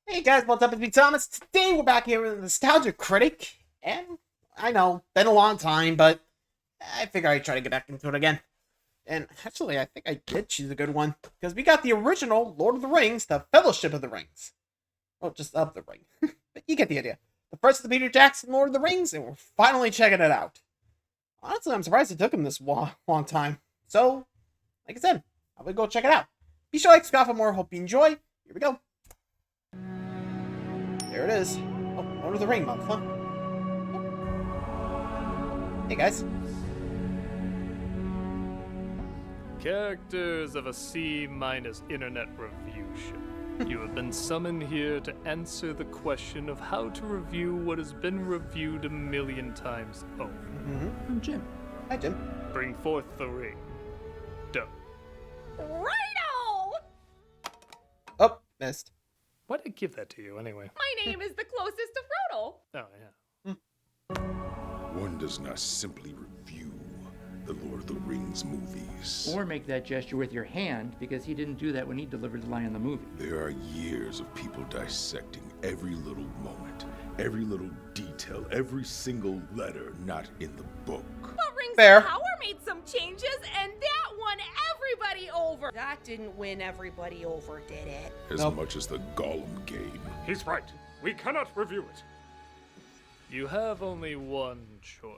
Hey guys, what's up? It's me, Thomas. Today we're back here with Nostalgia Critic, and I know, been a long time, but I figure I'd try to get back into it again. And actually, I think I did choose a good one, because we got the original Lord of the Rings, the Fellowship of the Rings. Well, just of the ring. But you get the idea. The first of the Peter Jackson Lord of the Rings, and we're finally checking it out. Honestly, I'm surprised it took him this long time. So, like I said, I'm gonna go check it out. Be sure to like, subscribe for more. Hope you enjoy. Here we go. There it is. Oh, Lord of the Ring month, huh? Hey, guys. Characters of a C- internet review show. You have been summoned here to answer the question of how to review what has been reviewed a million times over. I'm Jim. Hi, Jim. Bring forth the ring. Done. Righto! Oh, missed. Why did I give that to you anyway? My name is the closest to Frodo. Oh, yeah. One does not simply review the Lord of the Rings movies. Or make that gesture with your hand, because he didn't do that when he delivered the line in the movie. There are years of people dissecting every little moment, every little detail, every single letter not in the book. But Rings Fair. of Power made some changes, and that won everybody over. That didn't win everybody over, did it? As Nope. much as the Gollum game. He's right. We cannot review it. You have only one choice.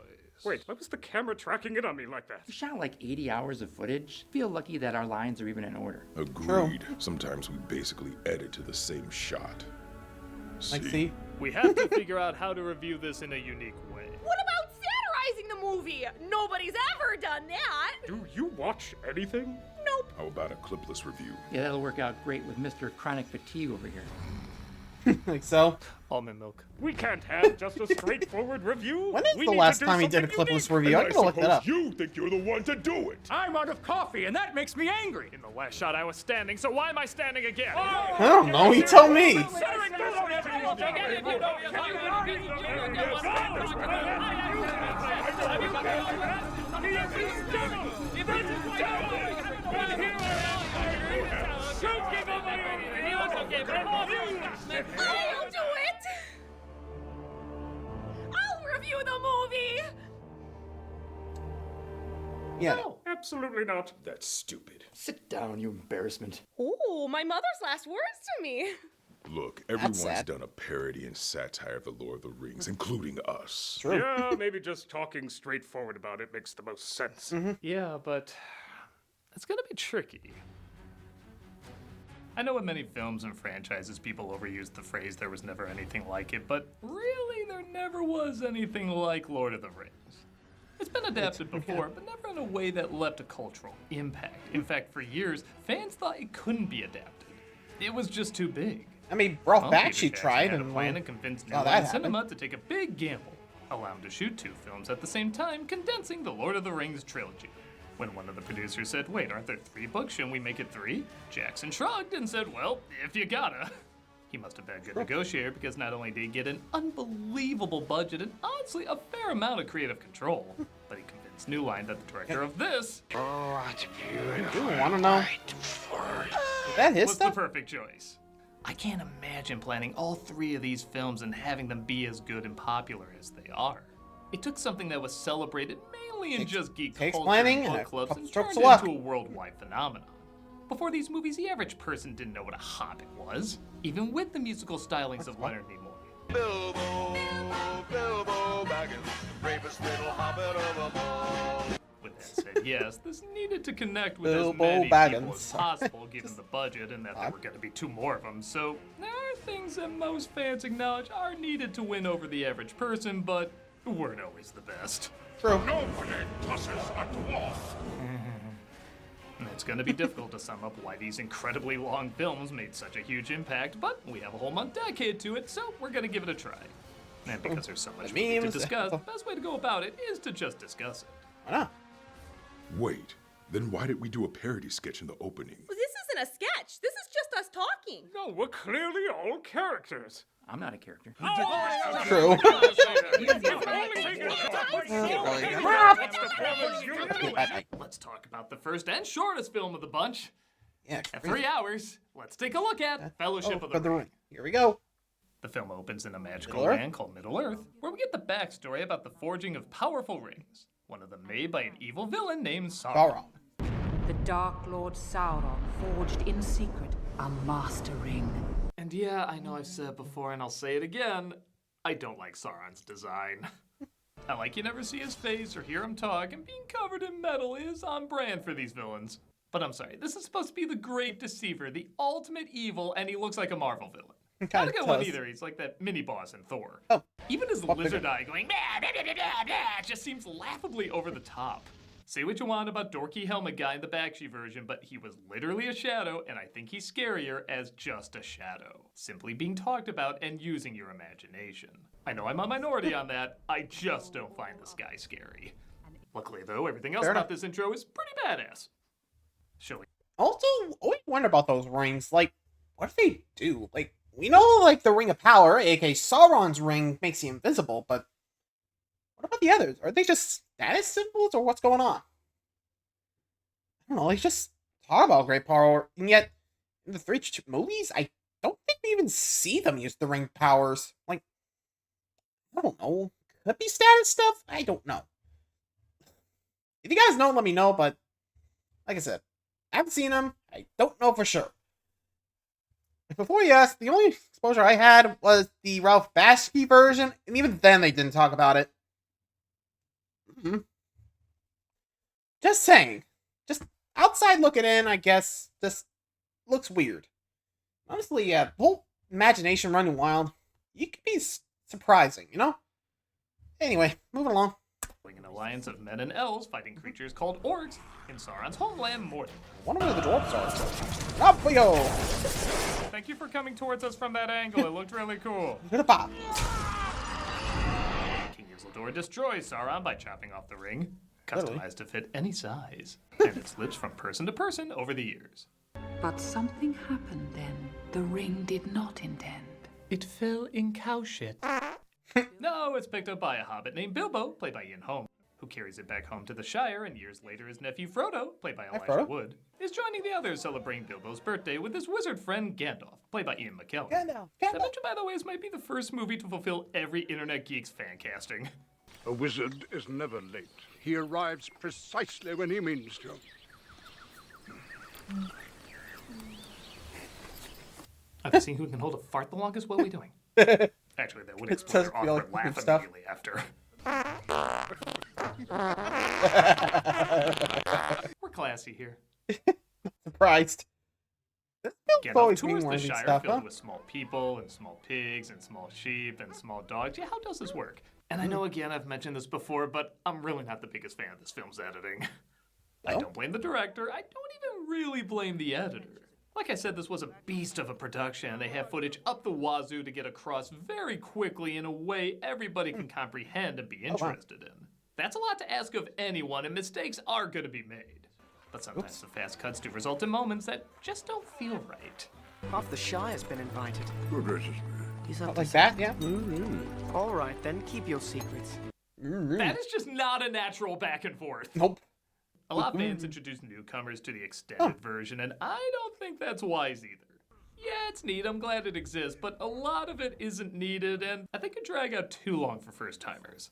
Wait, why was the camera tracking in on me like that? We shot like 80 hours of footage. Feel lucky that our lines are even in order. Agreed. Sometimes we basically edit to the same shot. Like, see? We have to figure out how to review this in a unique way. What about satirizing the movie? Nobody's ever done that. Do you watch anything? Nope. How about a clipless review? Yeah, that'll work out great with Mr. Chronic Fatigue over here. Like so. Almond milk. We can't have just a straightforward review. When is We the need last to do time he did a something clipless unique. review? I gotta look that up. You think you're the one to do it. I'm out of coffee, and that makes me angry. In the last shot, I was standing, so why am I standing again? I don't know, you tell me. I'll do it. I'll review the movie. Yeah. No, absolutely not. That's stupid. Sit down, you embarrassment. Ooh, my mother's last words to me. Look, everyone's sad. done a parody and satire of the Lord of the Rings, including us. True. Yeah, maybe just talking straightforward about it makes the most sense. Yeah, but it's gonna be tricky. I know in many films and franchises people overuse the phrase there was never anything like it, but really there never was anything like Lord of the Rings. It's been adapted before, but never in a way that left a cultural impact. In fact, for years, fans thought it couldn't be adapted. It was just too big. I mean, Ralph Well, Peter Bakshi Jackson tried had a and plan and convinced New saw that Line happen. Cinema to take a big gamble, allow him to shoot 2 films at the same time, condensing the Lord of the Rings trilogy. When one of the producers said, "Wait, aren't there 3 books? Shouldn't we make it 3?" Jackson shrugged and said, "Well, if you gotta." He must have been a good negotiator, because not only did he get an unbelievable budget and honestly a fair amount of creative control, but he convinced New Line that the director of this Do you want to know? Is that his was the stuff? perfect choice. I can't imagine planning all 3 of these films and having them be as good and popular as they are. It took something that was celebrated mainly in just geek takes culture planning and and book a clubs couple and strokes turned of luck. into a worldwide phenomenon. Before these movies, the average person didn't know what a hobbit was, even with the musical stylings of Leonard Nimoy. Bilbo Baggins, bravest little hobbit of them all. With that said, yes, this needed to connect with Bilbo as many people Baggins. as possible, given the budget and that there were going to be 2 more of them. So there are things that most fans acknowledge are needed to win over the average person, but weren't always the best. True. Nobody tosses a dwarf. It's going to be difficult to sum up why these incredibly long films made such a huge impact, but we have a whole month dedicated to it, so we're going to give it a try. And because there's so much The movie to memes, discuss, the best way to go about it is to just discuss it. Why not? Wait, then why did we do a parody sketch in the opening? Well, this isn't a sketch. This is just us talking. No, we're clearly all characters. I'm not a character. True. Let's talk about the first and shortest film of the bunch. Yeah. At 3 hours, let's take a look at Fellowship of the Ring. here we go. The film opens in a magical Middle-earth? land called Middle-earth, where we get the backstory about the forging of powerful rings, one of them made by an evil villain named Sauron. Sauron. The Dark Lord Sauron forged in secret a master ring. And yeah, I know I've said it before and I'll say it again, I don't like Sauron's design. I like you never see his face or hear him talk, and being covered in metal is on brand for these villains. But I'm sorry, this is supposed to be the great deceiver, the ultimate evil, and he looks like a Marvel villain. Not a good one either, he's like that mini-boss in Thor. Oh. Even his lizard eye going, "Bah, bah, bah, bah, bah," just seems laughably over the top. Say what you want about dorky helmet guy in the Bakshi version, but he was literally a shadow, and I think he's scarier as just a shadow. Simply being talked about and using your imagination. I know I'm a minority on that, I just don't find this guy scary. Luckily though, everything else Fair about enough. this intro is pretty badass. Shall we? Also, always wonder about those rings. Like, what do they do? Like, we know, like, the Ring of Power, aka Sauron's ring, makes you invisible, but what about the others? Are they just status symbols, or what's going on? I don't know, they just talk about great power, and yet, in the three movies, I don't think we even see them use the ring powers. Like, I don't know. Could be status stuff? I don't know. If you guys know, let me know, but, like I said, I haven't seen them. I don't know for sure. Before you ask, the only exposure I had was the Ralph Bakshi version, and even then they didn't talk about it. Just saying. Just outside looking in, I guess, just looks weird. Honestly, the whole imagination running wild, you could be surprising, you know? Anyway, moving along. An alliance of men and elves fighting creatures called orcs in Sauron's homeland Mordor. I wonder where the dwarves are. Up we go! Thank you for coming towards us from that angle, it looked really cool. Goodbye. King Isildur destroys Sauron by chopping off the ring, Literally. customized to fit any size, and it slips from person to person over the years. But something happened then the ring did not intend. It fell in cow shit. No, it's picked up by a hobbit named Bilbo, played by Ian Holm, who carries it back home to the Shire, and years later his nephew Frodo, played by Elijah Frodo. Wood, is joining the others celebrating Bilbo's birthday with his wizard friend Gandalf, played by Ian McKellen. Gandalf, I Gandalf. bet you, by the way, this might be the first movie to fulfill every Internet Geek's fan casting. A wizard is never late. He arrives precisely when he means to. I've seen who can hold a fart the longest. What are we doing? Actually, that would It explain does their feel awkward like laugh stuff. immediately after. We're classy here. Surprised. This film's Gandalf always been tours one the of these Shire stuff, filled huh? with small people and small pigs and small sheep and small dogs. Yeah, how does this work? And I know, again, I've mentioned this before, but I'm really not the biggest fan of this film's editing. I No? don't blame the director. I don't even really blame the editor. Like I said, this was a beast of a production, and they have footage up the wazoo to get across very quickly in a way everybody can comprehend and be interested in. That's a lot to ask of anyone, and mistakes are going to be made. But sometimes the fast cuts do result in moments that just don't feel right. Half the Shire's been invited. Good gracious me. He's up to Like that, something. yeah? All right, then keep your secrets. That is just not a natural back and forth. Nope. A lot of fans introduce newcomers to the extended version, and I don't think that's wise either. Yeah, it's neat, I'm glad it exists, but a lot of it isn't needed, and I think it drag out too long for first-timers.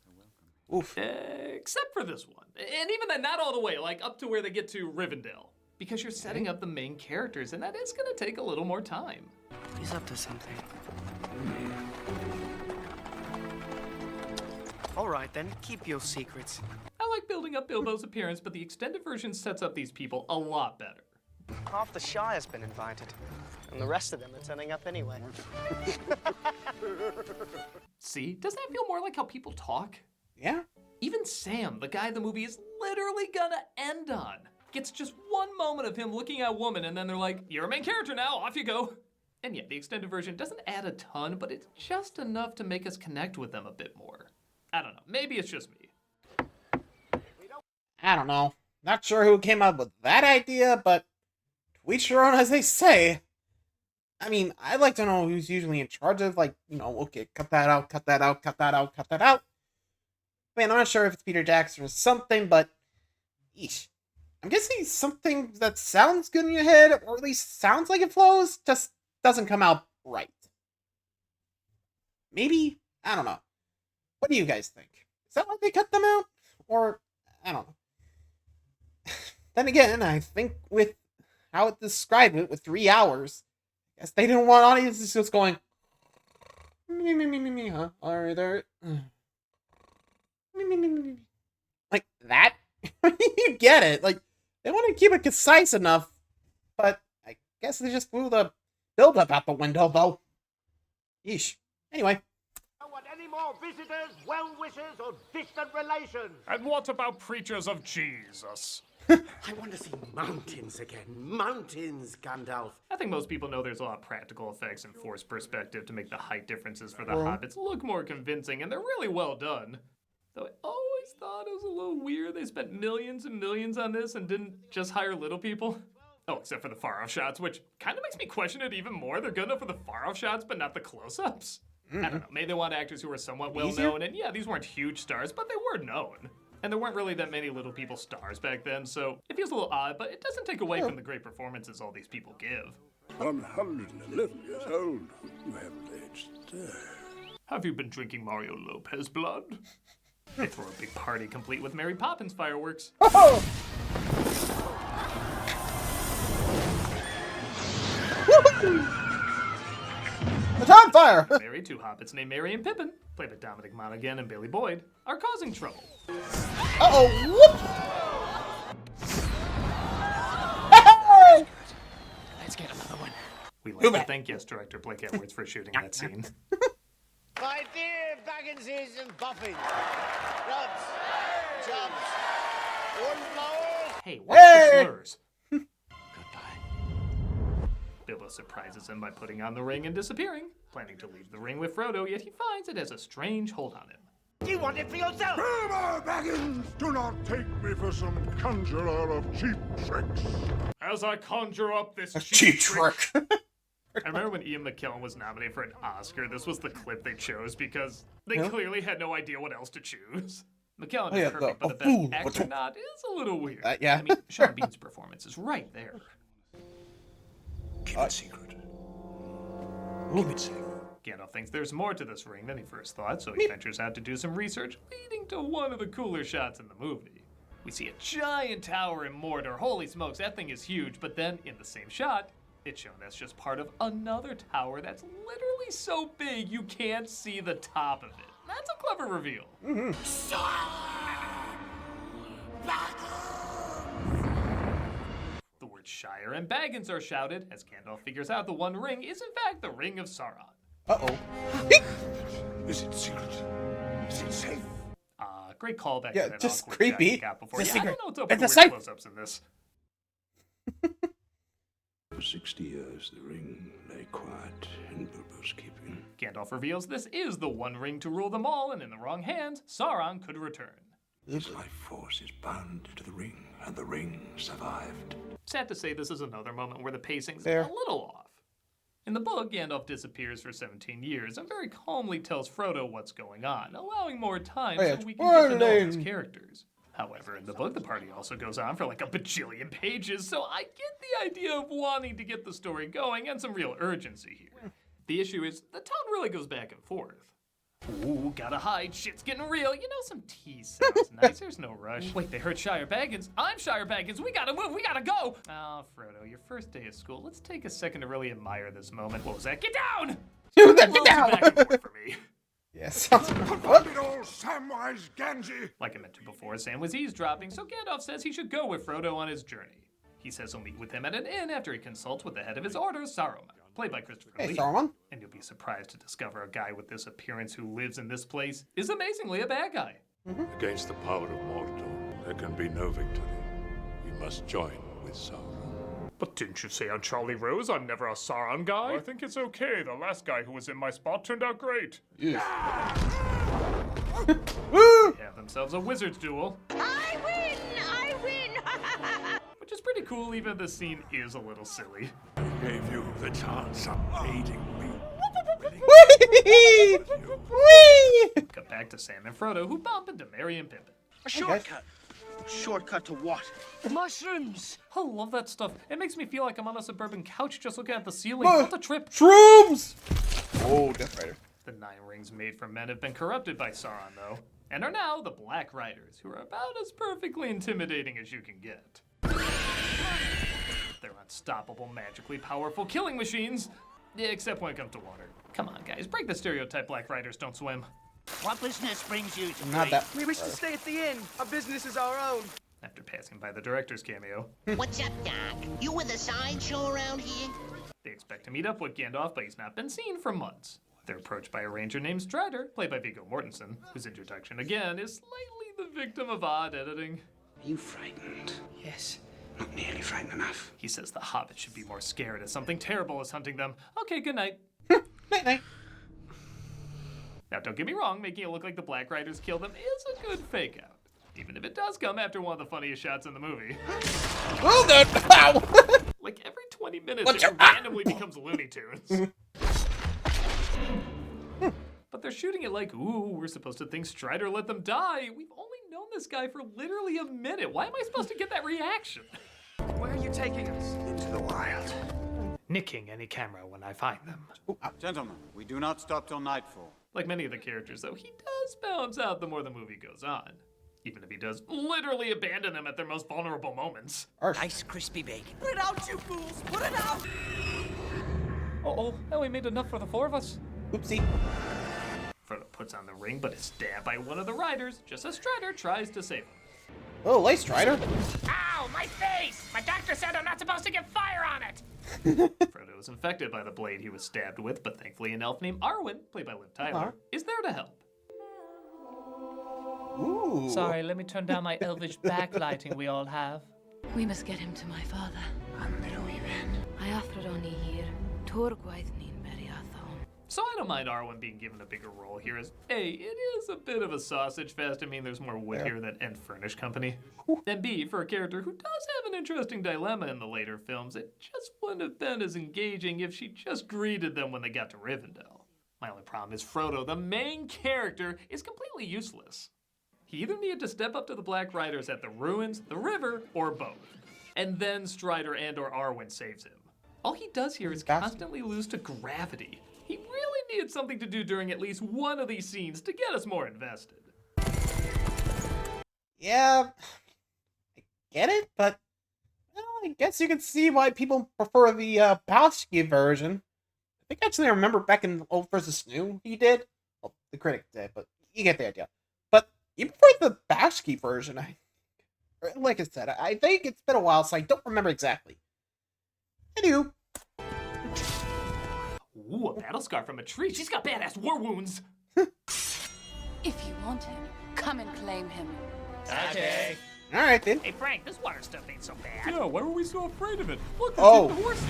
Oof. Except for this one. And even then, not all the way, like up to where they get to Rivendell. Because you're setting up the main characters, and that is going to take a little more time. He's up to something. All right, then keep your secrets. I like building up Bilbo's appearance, but the extended version sets up these people a lot better. Half the Shire's been invited, and the rest of them are turning up anyway. See, doesn't that feel more like how people talk? Yeah? Even Sam, the guy the movie is literally gonna end on, gets just one moment of him looking at a woman, and then they're like, you're a main character now, off you go. And yet, the extended version doesn't add a ton, but it's just enough to make us connect with them a bit more. I don't know, maybe it's just me. I don't know. Not sure who came up with that idea, but to each their own, as they say. I mean, I'd like to know who's usually in charge of, like, you know, okay, cut that out, cut that out, cut that out, cut that out. I mean, I'm not sure if it's Peter Jackson or something, but eesh. I'm guessing something that sounds good in your head, or at least sounds like it flows, just doesn't come out right. maybe? I don't know. What do you guys think? Is that why they cut them out? Or, I don't know. Then again, I think with how it described it, with 3 hours, I guess they didn't want audiences just going, me, huh? Are there... Like that? You get it. Like, they want to keep it concise enough, but I guess they just threw the build-up out the window, though. Yeesh. Anyway. I don't want any more visitors, well-wishers, or distant relations. And what about preachers of Jesus? I want to see mountains again. Mountains, Gandalf. I think most people know there's a lot of practical effects and forced perspective to make the height differences for the hobbits look more convincing, and they're really well done. Though I always thought it was a little weird they spent millions and millions on this and didn't just hire little people. Oh, except for the far-off shots, which kind of makes me question it even more. They're good enough for the far-off shots, but not the close-ups. I don't know. Maybe they want actors who were somewhat well-known, and yeah, these weren't huge stars, but they were known. And there weren't really that many little people stars back then, so it feels a little odd, but it doesn't take away from the great performances all these people give. 111 years old. You haven't aged a day. Have you been drinking Mario Lopez blood? They throw a big party complete with Mary Poppins fireworks. Oh! The time fire! Married two hobbits named Merry and Pippin, played by Dominic Monaghan and Billy Boyd, are causing trouble. Uh-oh, whoop! Hey! Let's get another one. We like to thank yes director Blake Edwards for shooting that scene. My dear Bagginses and Buffins, Rubs, Jobs, Wardflowers. Hey, what's the slurs? Bilbo surprises him by putting on the ring and disappearing, planning to leave the ring with Frodo, yet he finds it has a strange hold on him. You want it for yourself? Bilbo Baggins, do not take me for some conjurer of cheap tricks. As I conjure up this Cheap trick. I remember when Ian McKellen was nominated for an Oscar, this was the clip they chose because they clearly had no idea what else to choose. McKellen is perfect, but the best actor nod is a little weird. Yeah. I mean, Sean Bean's performance is right there. Keep it secret. Keep it safe. Gandalf thinks there's more to this ring than he first thought, so he ventures out to do some research, leading to one of the cooler shots in the movie. We see a giant tower in Mordor. Holy smokes, that thing is huge, but then in the same shot, it's shown that's just part of another tower that's literally so big you can't see the top of it. That's a clever reveal. The words Shire and Baggins are shouted as Gandalf figures out the One Ring is in fact the Ring of Sauron. Uh-oh. Is it secret? Is it safe? Great callback Yeah, to that just awkward creepy. shot you got before. It's Yeah, I secret. don't know what's up with It's the a weird safe. close-ups in this. For 60 years, the ring lay quiet in Bilbo's keeping. Gandalf reveals this is the One Ring to rule them all, and in the wrong hands, Sauron could return. His life force is bound to the ring, and the ring survived. Sad to say, this is another moment where the pacing's Fair. a little off. In the book, Gandalf disappears for 17 years and very calmly tells Frodo what's going on, allowing more time so we can get to know his characters. However, in the book, the party also goes on for like a bajillion pages, so I get the idea of wanting to get the story going and some real urgency here. The issue is, the tone really goes back and forth. Ooh, gotta hide, shit's getting real. You know, some tease sounds nice, there's no rush. Wait, they heard Shire Baggins. I'm Shire Baggins, we gotta move, we gotta go! Oh, Frodo, your first day of school. Let's take a second to really admire this moment. What was that? Get down! Dude, Get get down! back and forth for me. Yeah, sounds What did old Samwise Gamgee? Like I mentioned before, Sam was eavesdropping, so Gandalf says he should go with Frodo on his journey. He says he'll meet with him at an inn after he consults with the head of his order, Saruman, played by Christopher Hey, Lee. Saruman. And you'll be surprised to discover a guy with this appearance who lives in this place is amazingly a bad guy. Against the power of Mordor, there can be no victory. You must join with Sauron. But didn't you say on Charlie Rose I'm never a Sauron guy? I think it's okay. The last guy who was in my spot turned out great. They have themselves a wizard's duel. I win! I win! Which is pretty cool, even if the scene is a little silly. Gave you the chance of aiding me. Whee! Whee! Cut back to Sam and Frodo, who bump into Merry and Pippin. A shortcut. Shortcut to what? Mushrooms! I love that stuff. It makes me feel like I'm on a suburban couch just looking at the ceiling. What a trip. Shrooms! Oh, Death Rider. The 9 rings made for men have been corrupted by Sauron, though, and are now the Black Riders, who are about as perfectly intimidating as you can get. They're unstoppable, magically powerful killing machines, except when it comes to water. Come on, guys, break the stereotype Black Riders don't swim. What business brings you to Not that. We wish to stay at the inn. Our business is our own. After passing by the director's cameo, What's up, Doc? You with a sideshow around here? they expect to meet up with Gandalf, but he's not been seen for months. They're approached by a ranger named Strider, played by Viggo Mortensen, whose introduction, again, is slightly the victim of odd editing. Are you frightened? Yes. Not nearly frightened enough. He says the hobbit should be more scared as something terrible is hunting them. Okay, good night. Night-night. Now, don't get me wrong, making it look like the Black Riders kill them is a good fake-out. Even if it does come after one of the funniest shots in the movie. Oh, good. Ow. Like, every 20 minutes, it randomly becomes Looney Tunes. But they're shooting it like, ooh, we're supposed to think Strider let them die. We've only known this guy for literally a minute. Why am I supposed to get that reaction? Where are you taking us? Into the wild. Nicking any camera when I find them. Gentlemen, we do not stop till nightfall. Like many of the characters, though, he does balance out the more the movie goes on. Even if he does literally abandon them at their most vulnerable moments. Nice crispy bacon. Put it out, you fools! Put it out! Uh-oh, I only made enough for the 4 of us. Oopsie. Frodo puts on the ring, but is stabbed by one of the riders, just as Strider tries to save him. Oh, Light Strider. Ow, my face! My doctor said I'm not supposed to get fire on it! Frodo is infected by the blade he was stabbed with, but thankfully an elf named Arwen, played by Liv Tyler, is there to help. Ooh. Sorry, let me turn down my elvish backlighting we all have. We must get him to my father. I offered on here, Torgwaith nin Beriathon. So I don't mind Arwen being given a bigger role here as, A, it is a bit of a sausage fest. I mean, there's more wood here than End Furnish Company. And B, for a character who does have an interesting dilemma in the later films, it just wouldn't have been as engaging if she just greeted them when they got to Rivendell. My only problem is Frodo, the main character, is completely useless. He either needed to step up to the Black Riders at the ruins, the river, or both. And then Strider and or Arwen saves him. All he does here is constantly lose to gravity. He really needed something to do during at least one of these scenes to get us more invested. Yeah, I get it, but well, I guess you can see why people prefer the Bosky version. I think actually I remember back in Old vs. New he did. Well, the critic did, but you get the idea. But you prefer the Bashki version. Like I said, I think it's been a while, so I don't remember exactly. Anywho. Ooh, a battle scar from a tree. She's got badass war wounds. If you want him, come and claim him. Okay. Alright then. Hey, Frank, this water stuff ain't so bad. Yeah, why were we so afraid of it? Look, oh. The horses.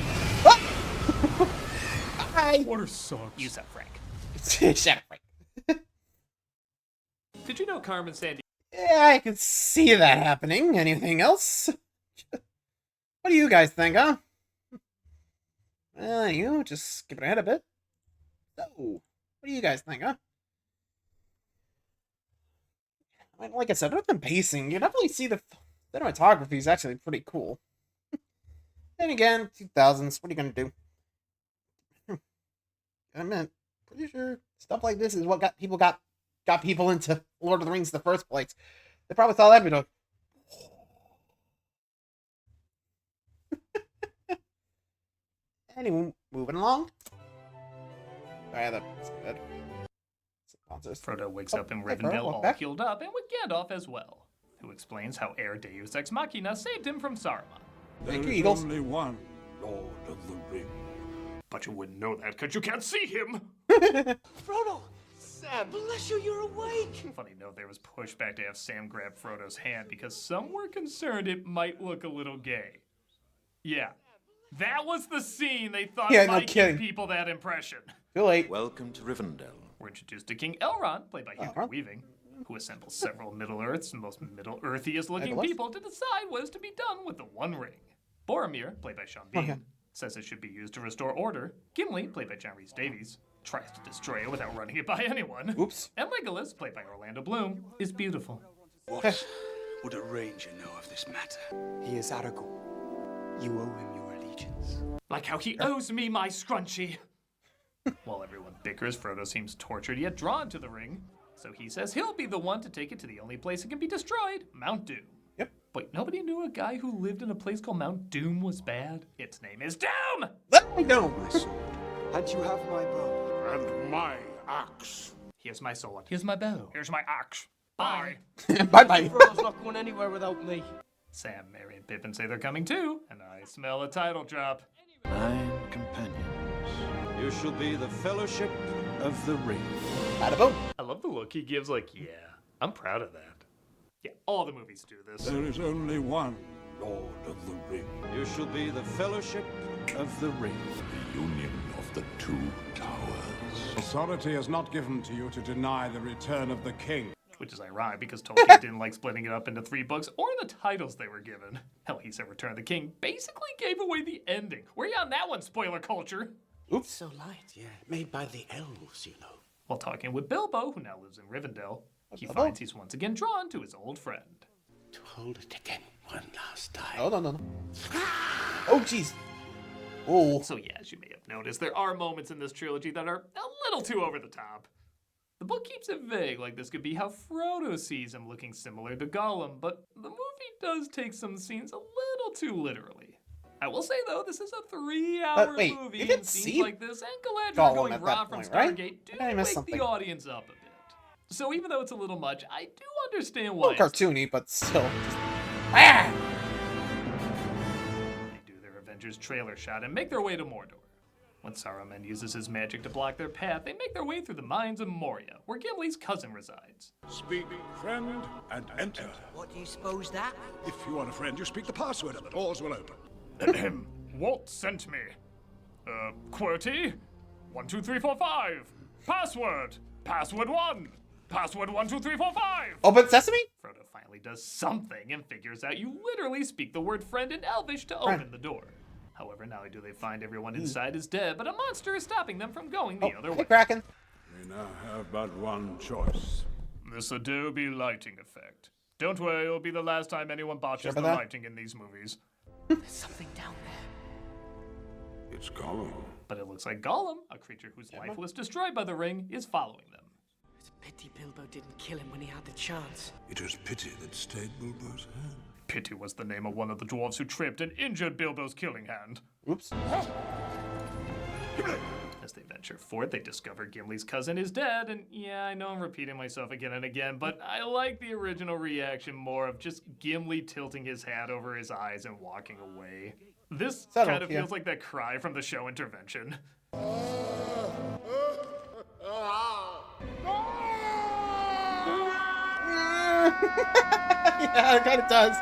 Hi. Water sucks. You suck, Frank. Shut up, Frank. Did you know Carmen Sandiego? Yeah, I can see that happening. Anything else? What do you guys think, huh? You just skip it ahead a bit. So, what do you guys think, huh? I mean, like I said, other than pacing, you definitely see the cinematography is actually pretty cool. Then again, 2000s, what are you gonna do? I mean, pretty sure stuff like this is what got people into Lord of the Rings in the first place. They probably thought that'd be like, anyway, moving along. Sorry, that's good. Frodo wakes up in Rivendell all healed up, and with Gandalf as well, who explains how Heir Deus Ex Machina saved him from Saruman. Thank you, Eagles. Only one Lord of the Ring. But you wouldn't know that because you can't see him! Frodo! Sam, bless you, you're awake! Funny note, there was pushback to have Sam grab Frodo's hand because some were concerned it might look a little gay. Yeah, that was the scene they thought might give people that impression. Too late. Welcome to Rivendell. We're introduced to King Elrond, played by Hugo Weaving, who assembles several Middle-earth's most Middle-earthiest looking people to decide what is to be done with the One Ring. Boromir, played by Sean Bean, says it should be used to restore order. Gimli, played by John Rhys-Davies, tries to destroy it without running it by anyone. Oops. And Legolas, played by Orlando Bloom, is beautiful. What would a ranger know of this matter? He is Aragorn. You owe him your allegiance. Like how he owes me my scrunchie. While everyone bickers, Frodo seems tortured yet drawn to the ring. So he says he'll be the one to take it to the only place it can be destroyed, Mount Doom. Yep. But nobody knew a guy who lived in a place called Mount Doom was bad. Its name is Doom! Let me go! My sword. And you have my bow. And my axe. Here's my sword. Here's my bow. Here's my axe. Bye. Bye-bye. Frodo's not going anywhere without me. Sam, Merry, and Pippin say they're coming too, and I smell a title drop. 9 companions. You shall be the Fellowship of the Ring. Bada-boom. I love the look he gives, like, yeah, I'm proud of that. Yeah, all the movies do this. There is only one Lord of the Ring. You shall be the Fellowship of the Ring. The union of the two towers. Authority is not given to you to deny the return of the king. Which is ironic because Tolkien didn't like splitting it up into 3 books or the titles they were given. Hell, he said Return of the King basically gave away the ending. Where you on that one, spoiler culture? Oops. So light, yeah. Made by the elves, you know. While talking with Bilbo, who now lives in Rivendell, he finds he's once again drawn to his old friend. To hold it again one last time. Oh, no. Oh, jeez. Oh. So yeah, as you may have noticed, there are moments in this trilogy that are a little too over the top. The book keeps it vague, like this could be how Frodo sees him looking similar to Gollum, but the movie does take some scenes a little too literally. I will say though, this is a 3-hour wait, movie, you didn't and see scenes like this and Galadriel Gollum going at raw that from point, right? Stargate do I missed wake something. the audience up a bit. So even though it's a little much, I do understand A why. little cartoony, but still. Ah! They do their Avengers trailer shot and make their way to Mordor. When Saruman uses his magic to block their path, they make their way through the mines of Moria, where Gimli's cousin resides. Speak, friend, and enter. What do you suppose that? If you are a friend, you speak the password and the doors will open. Walt sent me. QWERTY? 12345. Password. Password 1. Password 12345. Open sesame? Frodo finally does something and figures out you literally speak the word friend in Elvish to open the door. However, not only do they find everyone inside is dead, but a monster is stopping them from going the other way. Kraken. We now have but one choice. This Adobe lighting effect. Don't worry, it'll be the last time anyone botches the lighting in these movies. There's something down there. It's Gollum. But it looks like Gollum, a creature whose life was destroyed by the ring, is following them. It's a pity Bilbo didn't kill him when he had the chance. It was pity that stayed Bilbo's hand. Pity was the name of one of the dwarves who tripped and injured Bilbo's killing hand. Oops. As they venture forth, they discover Gimli's cousin is dead, and yeah, I know I'm repeating myself again and again, but I like the original reaction more of just Gimli tilting his hat over his eyes and walking away. This kind of feels like that cry from the show Intervention. Yeah, it kind of does.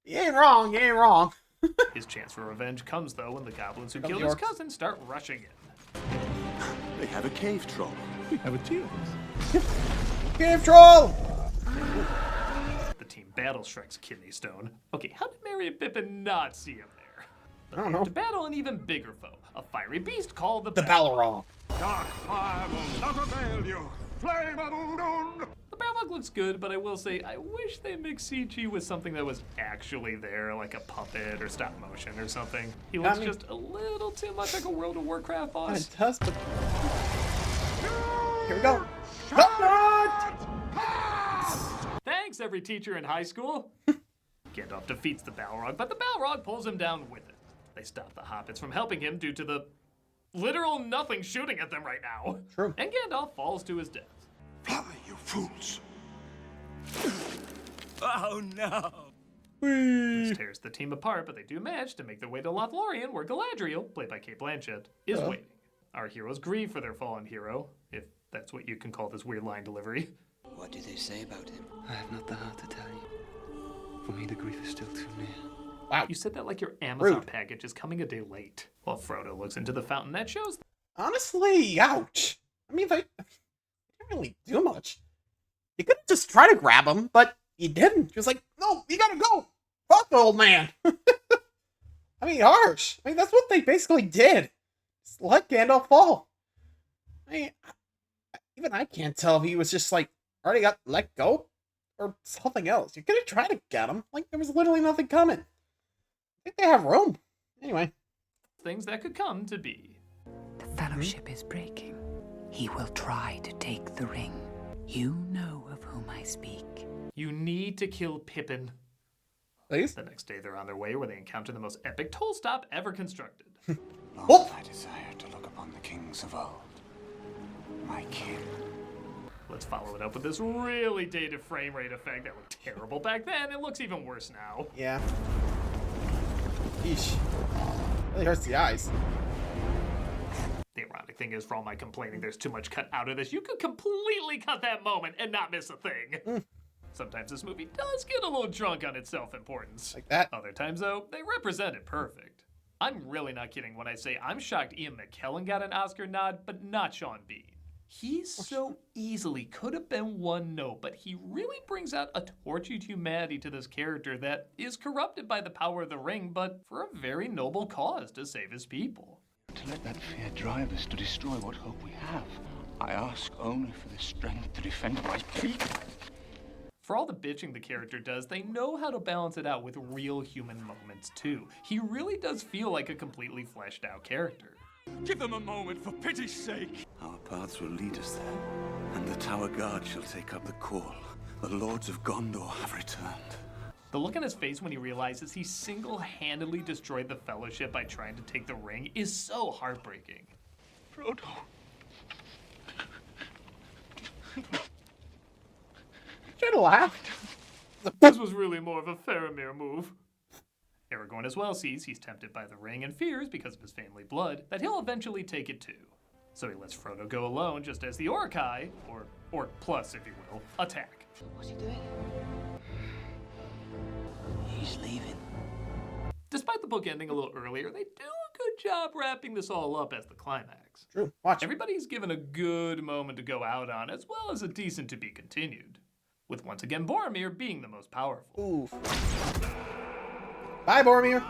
You ain't wrong, you ain't wrong. His chance for revenge comes, though, when the goblins who killed his cousin start rushing in. They have a cave troll. We have a T-Rex. Cave troll! The team battle strikes Kidney Stone. Okay, how did Merry and Pippin not see him there? But I don't they have know. to battle an even bigger foe, a fiery beast called the Balrog. Dark fire will not avail you. Flame of Udun! The Balrog looks good, but I will say, I wish they mixed CG with something that was actually there, like a puppet or stop motion or something. He looks just a little too much like a World of Warcraft boss. It does, but... Here we go. Thanks, every teacher in high school. Gandalf defeats the Balrog, but the Balrog pulls him down with it. They stop the hobbits from helping him due to the literal nothing shooting at them right now. True. And Gandalf falls to his death. Fly, you fools! Oh no! This tears the team apart, but they do manage to make their way to Lothlorien, where Galadriel, played by Cate Blanchett, is waiting. Our heroes grieve for their fallen hero, if that's what you can call this weird line delivery. What do they say about him? I have not the heart to tell you. For me, the grief is still too near. Wow. You said that like your Amazon package is coming a day late. While Frodo looks into the fountain that shows... Honestly, ouch. I mean, they didn't really do much. You could just try to grab him, but you didn't. He was like, no, you gotta go. Fuck the old man. I mean, harsh. I mean, that's what they basically did. Just let Gandalf fall. I mean, even I can't tell if he was just like, already got let go or something else. You could have tried to get him. Like, there was literally nothing coming. I think they have room. Anyway. Things that could come to be. The fellowship is breaking. He will try to take the ring. You know of whom I speak. You need to kill Pippin. Please? The next day they're on their way where they encounter the most epic toll stop ever constructed. Long I desire to look upon the kings of old. My kin. Let's follow it up with this really dated frame rate effect that looked terrible back then. It looks even worse now. Yeah. Yeesh. Really hurts the eyes. The ironic thing is, for all my complaining there's too much cut out of this, you could completely cut that moment and not miss a thing. Sometimes this movie does get a little drunk on its self-importance. Like that? Other times, though, they represent it perfect. I'm really not kidding when I say I'm shocked Ian McKellen got an Oscar nod, but not Sean Bean. He so easily could have been one note, but he really brings out a tortured humanity to this character that is corrupted by the power of the ring, but for a very noble cause to save his people. To let that fear drive us to destroy what hope we have. I ask only for the strength to defend my people. For all the bitching the character does, they know how to balance it out with real human moments too. He really does feel like a completely fleshed out character. Give them a moment, for pity's sake. Our paths will lead us there, and the Tower Guard shall take up the call. The Lords of Gondor have returned. The look on his face when he realizes he single-handedly destroyed the Fellowship by trying to take the ring is so heartbreaking. Frodo. Trying to laugh. This was really more of a Faramir move. Aragorn as well sees he's tempted by the ring and fears, because of his family blood, that he'll eventually take it too. So he lets Frodo go alone just as the Orcai, or plus if you will, attack. What's he doing? He's leaving. Despite the book ending a little earlier, they do a good job wrapping this all up as the climax. True. Watch. Everybody's given a good moment to go out on, as well as a decent to be continued. With once again Boromir being the most powerful. Oof. Bye, Boromir.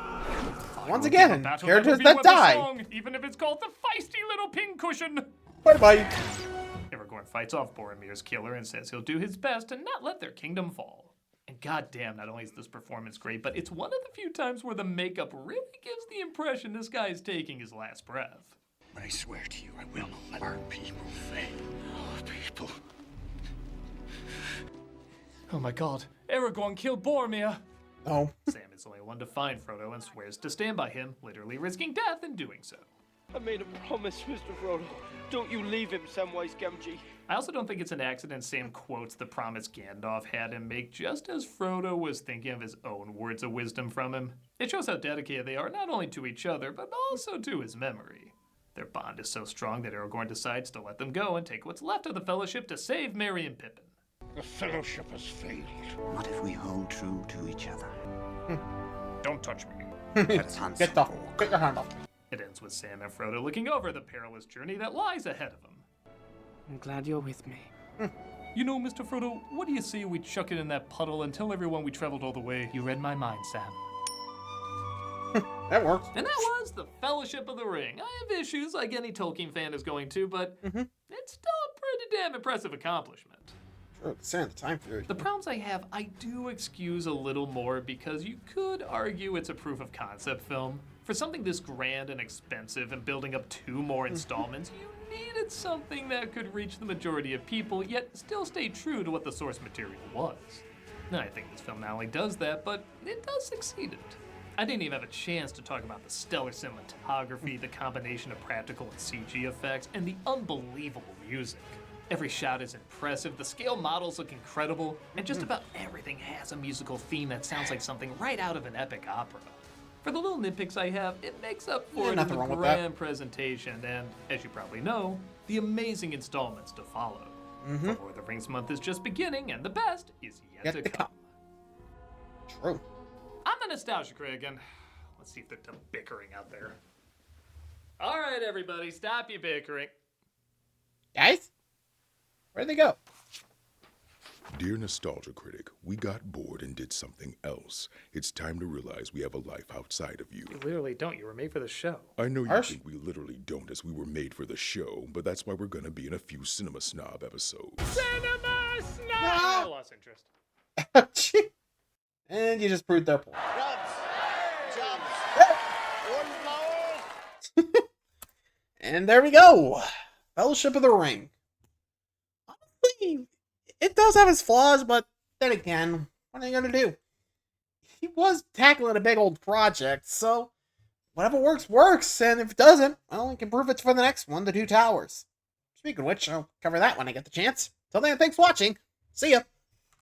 Once again, characters that die. Song, even if it's called the feisty little pincushion. Bye-bye. Aragorn fights off Boromir's killer and says he'll do his best to not let their kingdom fall. And goddamn, not only is this performance great, but it's one of the few times where the makeup really gives the impression this guy is taking his last breath. I swear to you, I will not let our people fail. Our people. Oh my god, Aragorn killed Boromir! No. Sam is the only one to find Frodo and swears to stand by him, literally risking death in doing so. I made a promise, Mr. Frodo. Don't you leave him, Samwise Gamgee. I also don't think it's an accident Sam quotes the promise Gandalf had him make just as Frodo was thinking of his own words of wisdom from him. It shows how dedicated they are not only to each other, but also to his memory. Their bond is so strong that Aragorn decides to let them go and take what's left of the Fellowship to save Merry and Pippin. The Fellowship has failed. Not if we hold true to each other. Don't touch me. Let us hunt Get your hand off. It ends with Sam and Frodo looking over the perilous journey that lies ahead of them. I'm glad you're with me. You know, Mr. Frodo, what do you say we chuck it in that puddle and tell everyone we traveled all the way? You read my mind, Sam. That works. And that was the Fellowship of the Ring. I have issues like any Tolkien fan is going to, but it's still a pretty damn impressive accomplishment. Sure, considering the time period. The problems I have, I do excuse a little more because you could argue it's a proof of concept film. For something this grand and expensive and building up 2 more installments, you needed something that could reach the majority of people, yet still stay true to what the source material was. And I think this film not only does that, but it does succeed it. I didn't even have a chance to talk about the stellar cinematography, the combination of practical and CG effects, and the unbelievable music. Every shot is impressive, the scale models look incredible, and just about everything has a musical theme that sounds like something right out of an epic opera. For the little nitpicks I have, it makes up for it in the grand presentation and, as you probably know, the amazing installments to follow. For Lord of the Rings month is just beginning, and the best is yet to come. True. I'm a nostalgia critic, and let's see if they're done bickering out there. All right, everybody, stop your bickering. Guys? Where'd they go? Dear Nostalgia Critic, we got bored and did something else. It's time to realize we have a life outside of you. You literally don't. You were made for the show. I know you think we literally don't, as we were made for the show, but that's why we're gonna be in a few Cinema Snob episodes. Cinema Snob! I lost interest. And you just proved their point. And there we go. Fellowship of the Ring. Honestly, it does have its flaws, but then again, what are you going to do? He was tackling a big old project, so whatever works, works. And if it doesn't, well, we can prove it's for the next one, the Two Towers. Speaking of which, I'll cover that when I get the chance. Till then, thanks for watching. See ya.